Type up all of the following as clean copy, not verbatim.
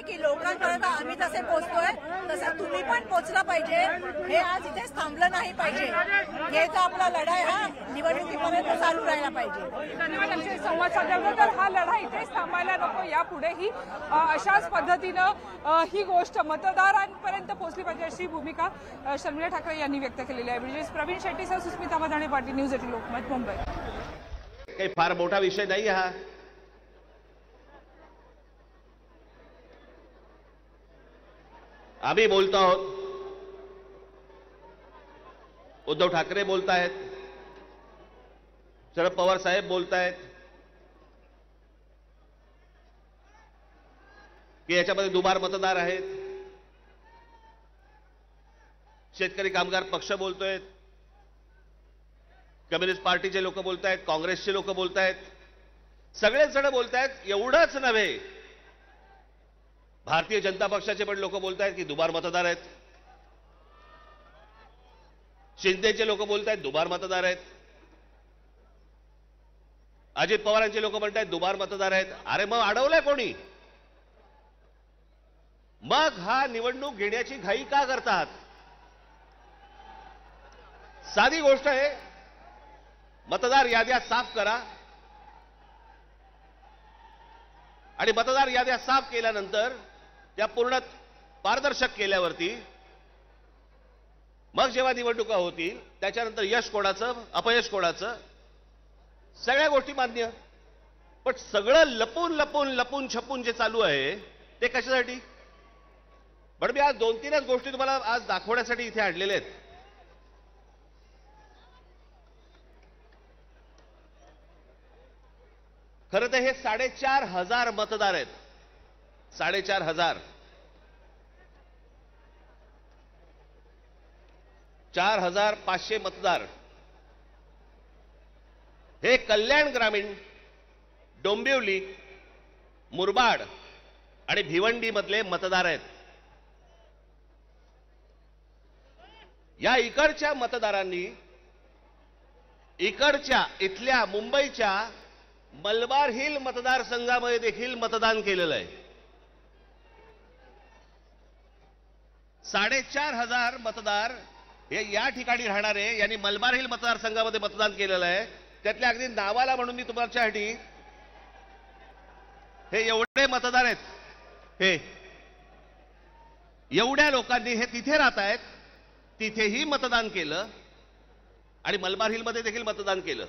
की लोकांपर्यंत आम्ही जसे पोहोचतोय तसं तुम्ही पण पोहोचलं पाहिजे. हे आज इथेच थांबलं नाही पाहिजे. हे तर आपला लढाई हा निवडणुकीपर्यंत चालू राहायला पाहिजे. धन्यवाद. संवाद साधला तर हा लढा इथेच थांबायला नको, यापुढेही अशाच पद्धतीनं ही गोष्ट मतदारांपर्यंत पोहोचली पाहिजे अशी भूमिका शर्मिला ठाकरे यांनी व्यक्त केलेली आहे. म्हणजे प्रवीण शेट्टीसह सुस्मिता मधाणे, पाटील न्यूज 18 लोकमत, मुंबई. काही फार मोठा विषय नाही हा. आम्ही बोलतो आहोत, उद्धव ठाकरे बोलतायत, शरद पवार साहेब बोलतायत की याच्यामध्ये दुबार मतदार आहेत. शेतकरी कामगार पक्ष बोलतोय, कम्युनिस्ट पार्टीचे लोक बोलतायत, काँग्रेसचे लोक बोलतायत, सगळेच जण बोलतायत. एवढंच नव्हे, भारतीय जनता पक्षाचे पण लोक बोलतायत की दुबार मतदार आहेत. शिंदेचे लोक बोलतायत दुबार मतदार आहेत. अजित पवारांचे लोक म्हणतायत दुबार मतदार आहेत. अरे मग अडवलंय कोणी? मग हा निवडणूक घेण्याची घाई का करतात? साधी गोष्ट आहे, मतदार याद्या साफ करा आणि मतदार याद्या साफ केल्यानंतर त्या पूर्ण पारदर्शक केल्यावरती मग जेव्हा निवडणुका होतील त्याच्यानंतर यश कोणाचं अपयश कोणाचं सगळ्या गोष्टी मान्य. पण सगळं लपून छपून जे चालू आहे ते कशासाठी? पण मी आज 2-3च गोष्टी तुम्हाला आज दाखवण्यासाठी इथे आणलेल्या आहेत. खरं तर हे 4,500 मतदार आहेत. 4,500 4,500 मतदार हे कल्याण ग्रामीण, डोंबिवली, मुरबाड आणि भिवंडी मधले मतदार आहेत. या इकडच्या मतदारांनी इथल्या मुंबईच्या मलबार हिल मतदारसंघामध्ये देखील मतदान केलेलं आहे. 4,500 मतदार हे या ठिकाणी राहणारे यांनी मलबार हिल मतदारसंघामध्ये मतदान केलेलं आहे. त्यातल्या अगदी नावाला म्हणून मी तुमच्यासाठी हे एवढे मतदार आहेत. हे एवढ्या लोकांनी हे तिथे राहत आहेत, तिथेही मतदान केलं आणि मलबार हिलमध्ये देखील मतदान केलं.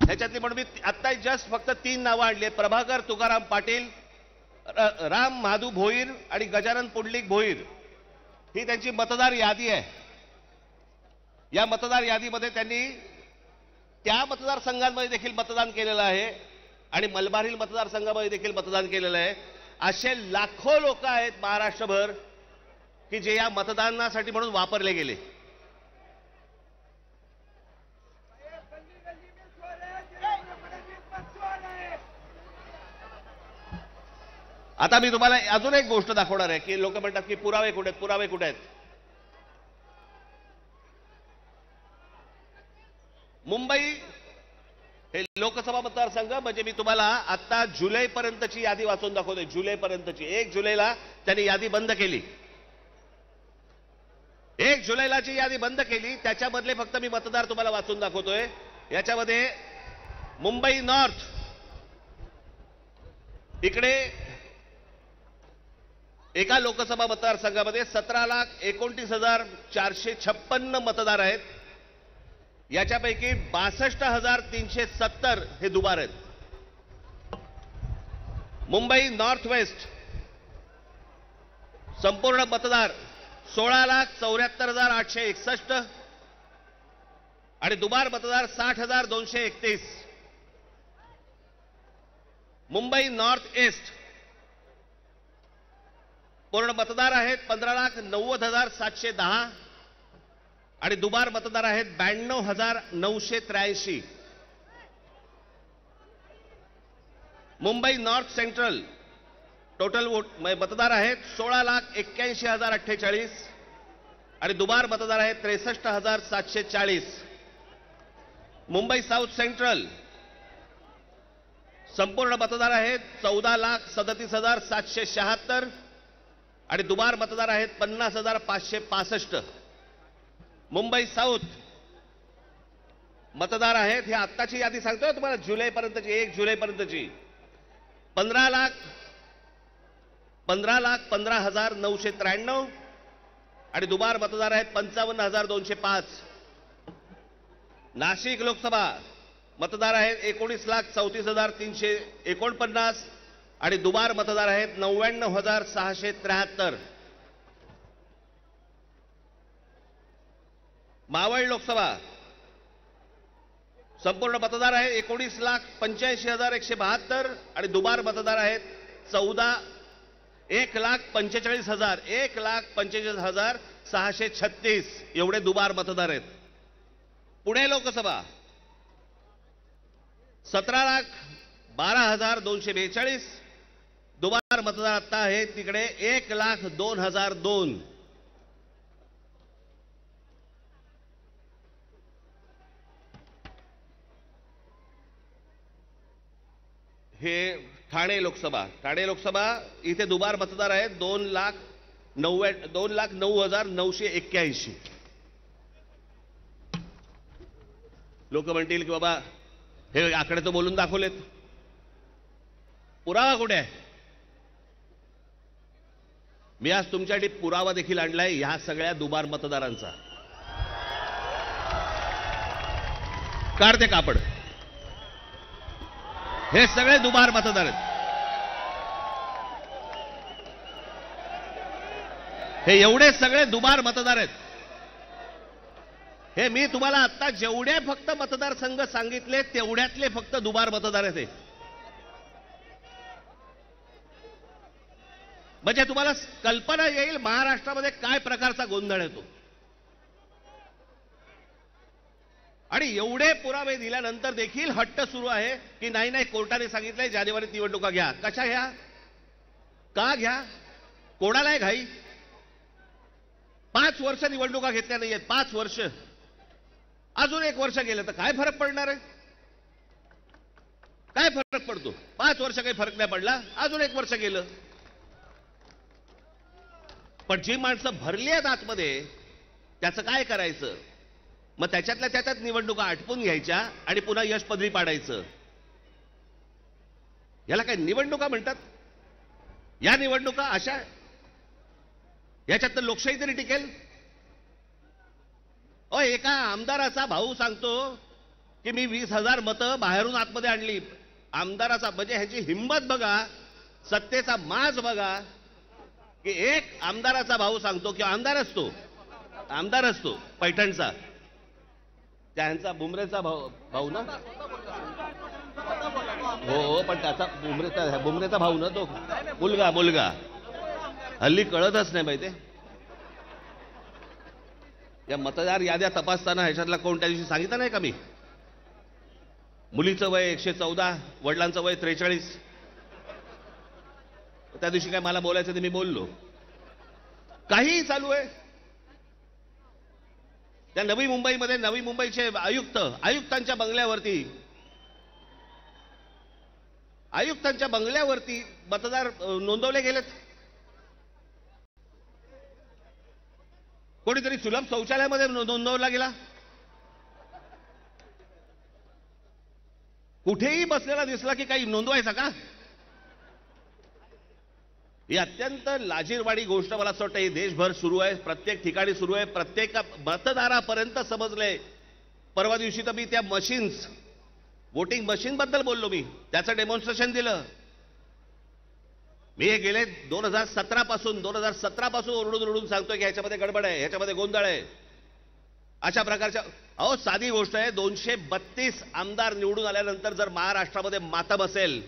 ह्याच्यातली म्हणून मी आत्ता जस्ट फक्त 3 नावं आणली. प्रभाकर तुकाराम पाटील, राम महादू भोईर आणि गजानन पुंडलिक भोईर ही त्यांची मतदार यादी आहे. या मतदार यादीमध्ये त्यांनी त्या मतदारसंघांमध्ये देखील मतदान केलेलं आहे आणि मलबार हिल मतदारसंघामध्ये देखील मतदान केलेलं आहे. असे लाखो लोक आहेत महाराष्ट्रभर की जे या मतदानासाठी म्हणून वापरले गेले. आता मी तुम्हाला अजून एक गोष्ट दाखवणार आहे की लोक म्हणतात की पुरावे कुठे आहेत, पुरावे कुठे आहेत. मुंबई हे लोकसभा मतदारसंघ म्हणजे मी तुम्हाला आता जुलैपर्यंतची यादी वाचून दाखवतोय. जुलैपर्यंतची. 1 जुलैला त्यांनी यादी बंद केली. 1 जुलैला जी यादी बंद केली त्याच्यामधले फक्त मी मतदार तुम्हाला वाचून दाखवतोय. याच्यामध्ये मुंबई नॉर्थ इकडे एका लोकसभा मतदारसंघामध्ये 17,29,456 मतदार आहेत. याच्यापैकी 62,370 हे दुबार आहेत. मुंबई नॉर्थ वेस्ट संपूर्ण मतदार 16,74,861 आणि दुबार मतदार 60,231. मुंबई नॉर्थ ईस्ट पूर्ण मतदार आहेत 15,90,710 आणि दुबार मतदार आहेत 92,983. मुंबई नॉर्थ सेंट्रल टोटल मतदार आहेत 16,81,048 आणि दुबार मतदार आहेत 63,740. मुंबई साऊथ सेंट्रल संपूर्ण मतदार आहेत 14,37,776 आणि दुबार मतदार आहेत 50,565. मुंबई साऊथ मतदार आहेत, हे आत्ताची यादी सांगतोय तुम्हाला, जुलैपर्यंतची, 1 जुलैपर्यंतची, 15,15,15,993 आणि दुबार मतदार आहेत 55,205. नाशिक लोकसभा मतदार आहेत 19,34,349 आणि दुबार मतदार आहेत 99,673. मावळ लोकसभा संपूर्ण मतदार आहेत 19,85,172 आणि दुबार मतदार आहेत 1,45,636 एवढे दुबार मतदार आहेत. पुणे लोकसभा 17,12,242 दुबार मतदार आता आहेत तिकडे 1,02,002. हे ठाणे लोकसभा इथे दुबार मतदार आहेत 2,09,981. लोक म्हणतील की बाबा हे आकडे तर बोलून दाखवलेत, पुरावा कुठे आहे? मी आज तुमच्यासाठी पुरावा देखील आणलाय ह्या सगळ्या दुबार मतदारांचा. काढते कापड. हे सगळे दुबार मतदार आहेत. हे एवढे सगळे दुबार मतदार आहेत. हे मी तुम्हाला आता जेवढे फक्त मतदारसंघ सांगितले तेवढ्यातले फक्त दुबार मतदार आहेत हे. म्हणजे तुम्हाला कल्पना येईल महाराष्ट्रामध्ये काय प्रकारचा गोंधळ येतो. आणि एवढे पुरावे दिल्यानंतर देखील हट्ट सुरू आहे की नाही कोर्टाने सांगितलंय जानेवारीत निवडणुका घ्या. कशा घ्या? का घ्या? कोणाला आहे घाई? 5 वर्ष निवडणुका घेतल्या नाहीयेत. 5 वर्ष. अजून 1 वर्ष गेलं तर काय फरक पडणार आहे? काय फरक पडतो? 5 वर्ष काही फरक नाही पडला, अजून 1 वर्ष गेलं. पण जी माणसं भरली आहेत आतमध्ये त्याचं काय करायचं? मग त्याच्यातल्या त्याच्यात निवडणुका आटपून घ्यायच्या आणि पुन्हा यश पदरी पाडायचं. याला काय निवडणुका म्हणतात? या निवडणुका अशा याच्यात तर लोकशाही तरी टिकेल. एका आमदाराचा भाऊ सांगतो की मी 20,000 मतं बाहेरून आतमध्ये आणली. आमदाराचा म्हणजे ह्याची हिंमत बघा, सत्तेचा माज बघा की एक आमदाराचा भाऊ सांगतो की आमदार असतो पैठणचा, त्यांचा बुमरेचा भाऊ ना, हो पण त्याचा बुमरेचा भाऊ ना, तो मुलगा हल्ली कळतच नाही माहिती. या मतदार याद्या तपासताना ह्याच्यातला कोण त्या दिवशी सांगितलं नाही का मी? मुलीचं वय 114, वडिलांचं वय 43. त्या दिवशी काय मला बोलायचं ते मी बोललो. काहीही चालू आहे. त्या नवी मुंबईचे आयुक्तांच्या बंगल्यावरती मतदार नोंदवले गेलेत. कोणीतरी सुलभ शौचालयामध्ये नोंदवला गेला. कुठेही बसलेला दिसला की काही नोंदवायचा का? ही अत्यंत लाजिरवाणी गोष्ट मला असं वाटतं ही देशभर सुरू आहे, प्रत्येक ठिकाणी सुरू आहे, प्रत्येक मतदारापर्यंत समजलंय. परवा दिवशी तर मी त्या मशीन्स, वोटिंग मशीन बद्दल बोललो. मी त्याचं डेमॉन्स्ट्रेशन दिलं. मी हे गेले 2017 पासून ओरडून सांगतोय की ह्याच्यामध्ये गडबड आहे, ह्याच्यामध्ये गोंधळ आहे. अशा प्रकारच्या साधी गोष्ट आहे. 232 आमदार निवडून आल्यानंतर जर महाराष्ट्रामध्ये मातम असेल